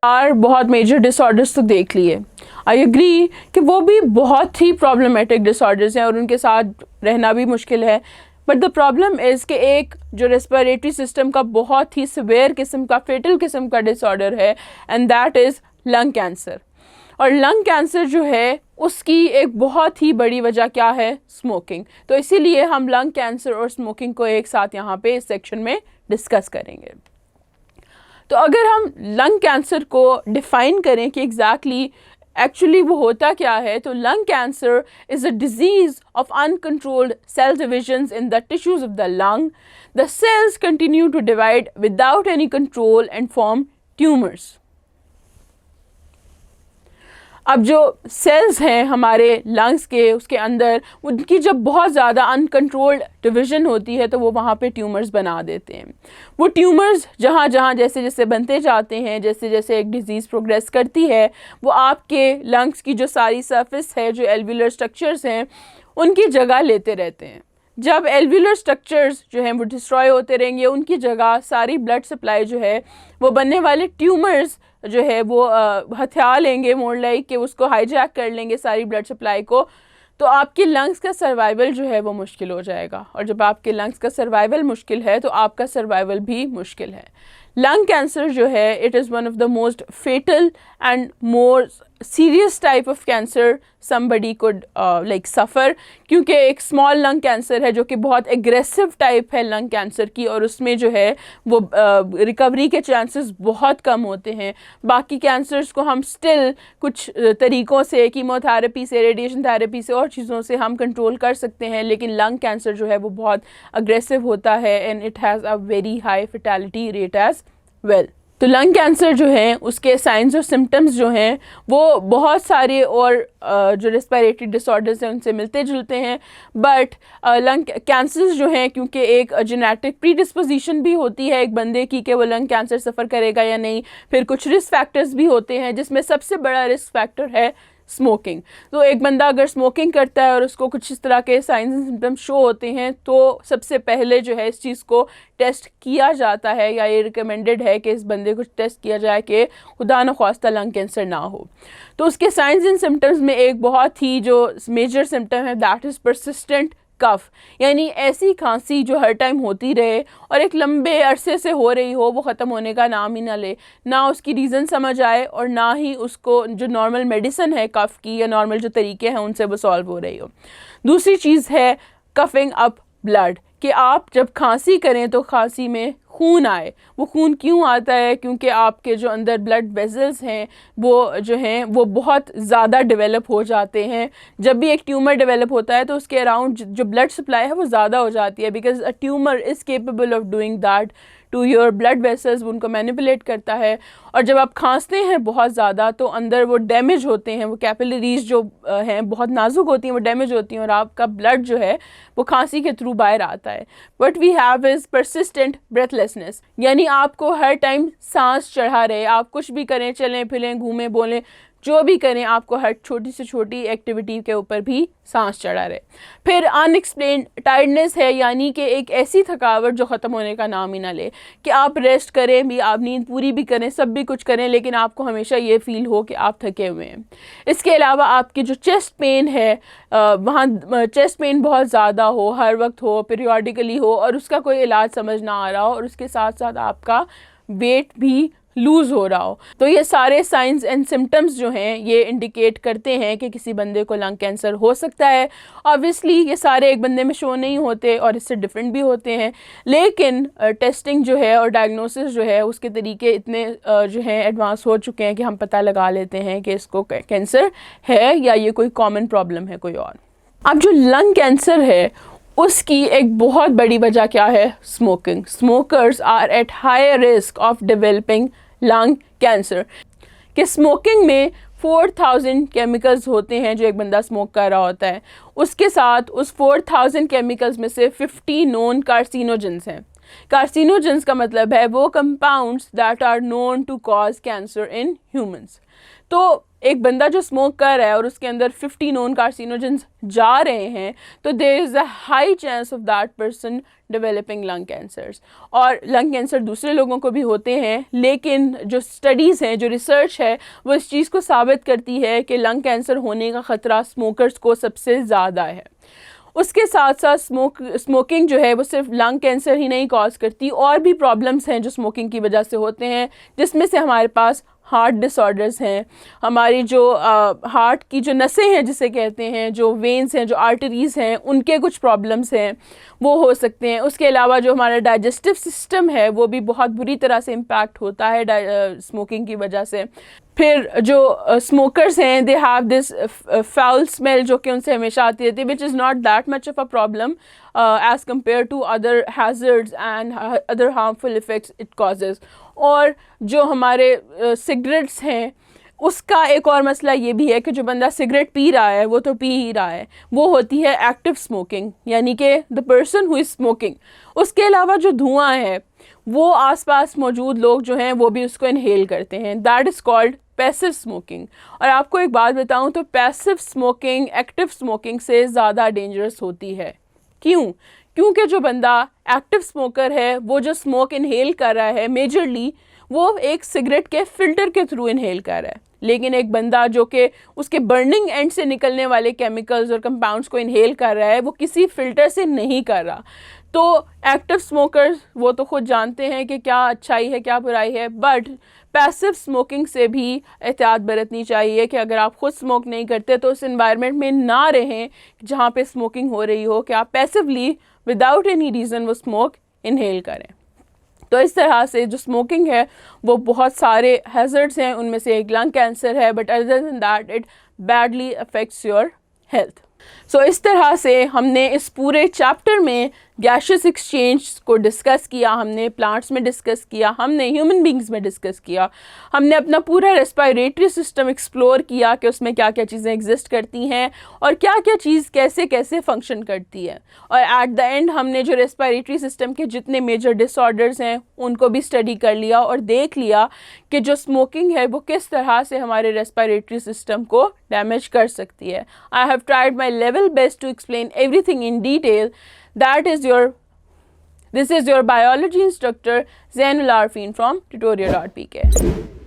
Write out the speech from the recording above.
और बहुत major disorders तो देख लिए, आई एग्री कि वो भी बहुत ही प्रॉब्लमेटिक डिसऑर्डर्स हैं और उनके साथ रहना भी मुश्किल है। बट द प्रॉब्लम इज़ कि एक जो रेस्पिरेटरी सिस्टम का बहुत ही सिवियर किस्म का, फेटल किस्म का डिसऑर्डर है, and that is lung cancer. और लंग कैंसर जो है उसकी एक बहुत ही बड़ी वजह क्या है? स्मोकिंग। तो इसीलिए हम लंग कैंसर और स्मोकिंग को एक साथ यहाँ पे इस सेक्शन में डिस्कस करेंगे। तो अगर हम लंग कैंसर को डिफ़ाइन करें कि एग्जैक्टली एक्चुअली वो होता क्या है, तो lung cancer is a disease of uncontrolled cell divisions in the tissues of the lung. The cells continue to divide without any control and form tumours. अब जो सेल्स हैं हमारे लंग्स के, उसके अंदर उनकी जब बहुत ज़्यादा अनकंट्रोल्ड डिवीज़न होती है तो वो वहाँ पे ट्यूमर्स बना देते हैं। वो ट्यूमर्स जहाँ जहाँ जैसे जैसे बनते जाते हैं, जैसे जैसे एक डिज़ीज़ प्रोग्रेस करती है, वो आपके लंग्स की जो सारी सरफेस है, जो एल्वुलर स्ट्रक्चर्स हैं, उनकी जगह लेते रहते हैं। जब एल्वुलर स्ट्रक्चर्स जो हैं वो डिस्ट्रॉय होते रहेंगे, उनकी जगह सारी ब्लड सप्लाई जो है वो बनने वाले ट्यूमर्स जो है वो हथियार लेंगे, मोड़ लाइक कि उसको हाईजैक कर लेंगे सारी ब्लड सप्लाई को। तो आपके लंग्स का सर्वाइवल जो है वो मुश्किल हो जाएगा, और जब आपके लंग्स का सर्वाइवल मुश्किल है तो आपका सर्वाइवल भी मुश्किल है। लंग कैंसर जो है it is one of the most fatal and more serious type of cancer somebody could like suffer, क्योंकि एक स्मॉल लंग कैंसर है जो कि बहुत एग्रेसिव टाइप है लंग कैंसर की, और उसमें जो है वो रिकवरी के चांसेस बहुत कम होते हैं। बाकी कैंसर्स को हम स्टिल कुछ तरीक़ों से, कीमोथेरेपी से, रेडिएशन थेरेपी से और चीज़ों से हम कंट्रोल कर सकते हैं, लेकिन लंग कैंसर जो है वो बहुत अग्रेसिव होता है and it has a very high fertility rate as well. तो लंग कैंसर जो है उसके साइंस और सिम्टम्स जो हैं वो बहुत सारे और जो रेस्पिरेटरी डिसऑर्डर्स हैं उनसे मिलते जुलते हैं। बट लंग कैंसर्स जो हैं, क्योंकि एक जेनेटिक प्रीडिस्पोजिशन भी होती है एक बंदे की कि वो लंग कैंसर सफ़र करेगा या नहीं, फिर कुछ रिस्क फैक्टर्स भी होते हैं, जिसमें सबसे बड़ा रिस्क फैक्टर है स्मोकिंग। तो एक बंदा अगर स्मोकिंग करता है और उसको कुछ इस तरह के साइंस एंड सिम्टम्स शो होते हैं, तो सबसे पहले जो है इस चीज़ को टेस्ट किया जाता है, या ये रिकमेंडेड है कि इस बंदे को टेस्ट किया जाए कि खुदा न ख्वास्ता लंग कैंसर ना हो। तो उसके साइंस एंड सिम्टम्स में एक बहुत ही जो मेजर सिम्टम है दैट इज़ परसिस्टेंट कफ, यानी ऐसी खांसी जो हर टाइम होती रहे और एक लंबे अरसे से हो रही हो, वो ख़त्म होने का नाम ही ना ले, ना उसकी रीज़न समझ आए और ना ही उसको जो नॉर्मल मेडिसिन है कफ़ की या नॉर्मल जो तरीके हैं उनसे वो सॉल्व हो रही हो। दूसरी चीज़ है कफिंग अप ब्लड, कि आप जब खांसी करें तो खांसी में खून आए। वो खून क्यों आता है? क्योंकि आपके जो अंदर ब्लड वेसल्स हैं वो जो हैं वो बहुत ज़्यादा डेवलप हो जाते हैं। जब भी एक ट्यूमर डेवलप होता है तो उसके अराउंड जो ब्लड सप्लाई है वो ज़्यादा हो जाती है, because a tumour is capable of doing that to your blood vessels, उनको मैनिपुलेट करता है। और जब आप खांसते हैं बहुत ज़्यादा तो अंदर वो डैमेज होते हैं, वो कैपिलरीज जो हैं बहुत नाजुक होती हैं, वो डैमेज होती हैं और आपका ब्लड जो है वो खांसी के थ्रू बाहर आता है। What we have is persistent breathlessness, यानी आपको हर टाइम सांस चढ़ा रहे, आप कुछ भी करें, चलें फिरें, घूमें बोलें, जो भी करें, आपको हर छोटी से छोटी एक्टिविटी के ऊपर भी सांस चढ़ा रहे। फिर अनएक्सप्लेन्ड टायर्डनेस है, यानी कि एक ऐसी थकावट जो ख़त्म होने का नाम ही ना ले, कि आप रेस्ट करें भी, आप नींद पूरी भी करें, सब भी कुछ करें, लेकिन आपको हमेशा ये फील हो कि आप थके हुए हैं। इसके अलावा आपकी जो चेस्ट पेन है, वहाँ चेस्ट पेन बहुत ज़्यादा हो, हर वक्त हो, पीरियडिकली हो और उसका कोई इलाज समझ ना आ रहा हो, और उसके साथ साथ आपका वेट भी लूज़ हो रहा हो। तो ये सारे साइंस एंड सिम्टम्स जो हैं ये इंडिकेट करते हैं कि किसी बंदे को लंग कैंसर हो सकता है। ऑब्वियसली ये सारे एक बंदे में शो नहीं होते और इससे डिफरेंट भी होते हैं, लेकिन टेस्टिंग जो है और डायग्नोसिस जो है उसके तरीके इतने जो हैं एडवांस हो चुके हैं कि हम पता लगा लेते हैं कि इसको कैंसर है या ये कोई कॉमन प्रॉब्लम है कोई और। अब जो लंग कैंसर है उसकी एक बहुत बड़ी वजह क्या है? Smoking. Smokers are at higher risk of developing lung cancer. कि स्मोकिंग में 4000 केमिकल्स होते हैं जो एक बंदा स्मोक कर रहा होता है, उसके साथ उस 4000 केमिकल्स में से 50 नोन कार्सिनोजेंस हैं। कार्सिनोजेंस का मतलब है वो compounds that are known to cause cancer in humans. तो एक बंदा जो स्मोक कर रहा है और उसके अंदर 50 नॉन कार्सिनोजेंस जा रहे हैं, तो there is a high chance of that person developing lung cancers. और लंग कैंसर दूसरे लोगों को भी होते हैं, लेकिन जो स्टडीज़ हैं, जो रिसर्च है, वो इस चीज़ को साबित करती है कि लंग कैंसर होने का ख़तरा स्मोकर्स को सबसे ज़्यादा है। उसके साथ साथ स्मोकिंग जो है वो सिर्फ लंग कैंसर ही नहीं कॉज करती, और भी प्रॉब्लम्स हैं जो स्मोकिंग की वजह से होते हैं, जिसमें से हमारे पास हार्ट डिसऑर्डर्स हैं, हमारी जो हार्ट की जो नसें हैं जिसे कहते हैं, जो वेन्स हैं, जो आर्टरीज़ हैं, उनके कुछ प्रॉब्लम्स हैं वो हो सकते हैं। उसके अलावा जो हमारा डाइजेस्टिव सिस्टम है वो भी बहुत बुरी तरह से इम्पैक्ट होता है स्मोकिंग की वजह से। फिर जो स्मोकर्स हैं, they have this foul smell जो कि उनसे हमेशा आती रहती है, which is not that much of a problem as compare to other hazards and other harmful effects it causes. और जो हमारे सिगरेट्स हैं, उसका एक और मसला ये भी है कि जो बंदा सिगरेट पी रहा है वो तो पी ही रहा है, वो होती है एक्टिव स्मोकिंग, यानी कि the person who is smoking. उसके अलावा जो धुआं है वो आसपास मौजूद लोग जो हैं वो भी उसको इनहेल करते हैं, that is called passive smoking. और आपको एक बात बताऊं तो पैसिव स्मोकिंग एक्टिव स्मोकिंग से ज़्यादा डेंजरस होती है। क्यों? क्योंकि जो बंदा एक्टिव स्मोकर है, वो जो स्मोक इनहेल कर रहा है मेजरली वो एक सिगरेट के फ़िल्टर के थ्रू इनहेल कर रहा है, लेकिन एक बंदा जो कि उसके बर्निंग एंड से निकलने वाले केमिकल्स और कंपाउंड्स को इनहेल कर रहा है, वो किसी फ़िल्टर से नहीं कर रहा। तो एक्टिव स्मोकर्स वो तो खुद जानते हैं कि क्या अच्छाई है क्या बुराई है, बट पैसिव स्मोकिंग से भी एहतियात बरतनी चाहिए कि अगर आप खुद स्मोक नहीं करते तो उस एनवायरनमेंट में ना रहें जहाँ पे स्मोकिंग हो रही हो, कि आप पैसिवली विदाउट एनी रीज़न वो स्मोक इनहेल करें। तो इस तरह से जो स्मोकिंग है वो बहुत सारे हैज़र्ड्स हैं, उनमें से एक लंग कैंसर है, but other than that it badly affects your health. So इस तरह से हमने इस पूरे चैप्टर में गैशियस एक्सचेंज को डिस्कस किया, हमने प्लांट्स में डिस्कस किया, हमने ह्यूमन बींग्स में डिस्कस किया, हमने अपना पूरा रेस्पिरेटरी सिस्टम एक्सप्लोर किया कि उसमें क्या क्या चीज़ें एग्जिस्ट करती हैं और क्या क्या चीज़ कैसे कैसे फंक्शन करती है। और एट द एंड हमने जो रेस्पिरेटरी सिस्टम के जितने मेजर डिसऑर्डर्स हैं उनको भी स्टडी कर लिया और देख लिया कि जो स्मोकिंग है वो किस तरह से हमारे रेस्पिरेटरी सिस्टम को डैमेज कर सकती है। I have tried my level best to explain everything in detail. This is your biology instructor Zainul Arfin from tutorial.pk.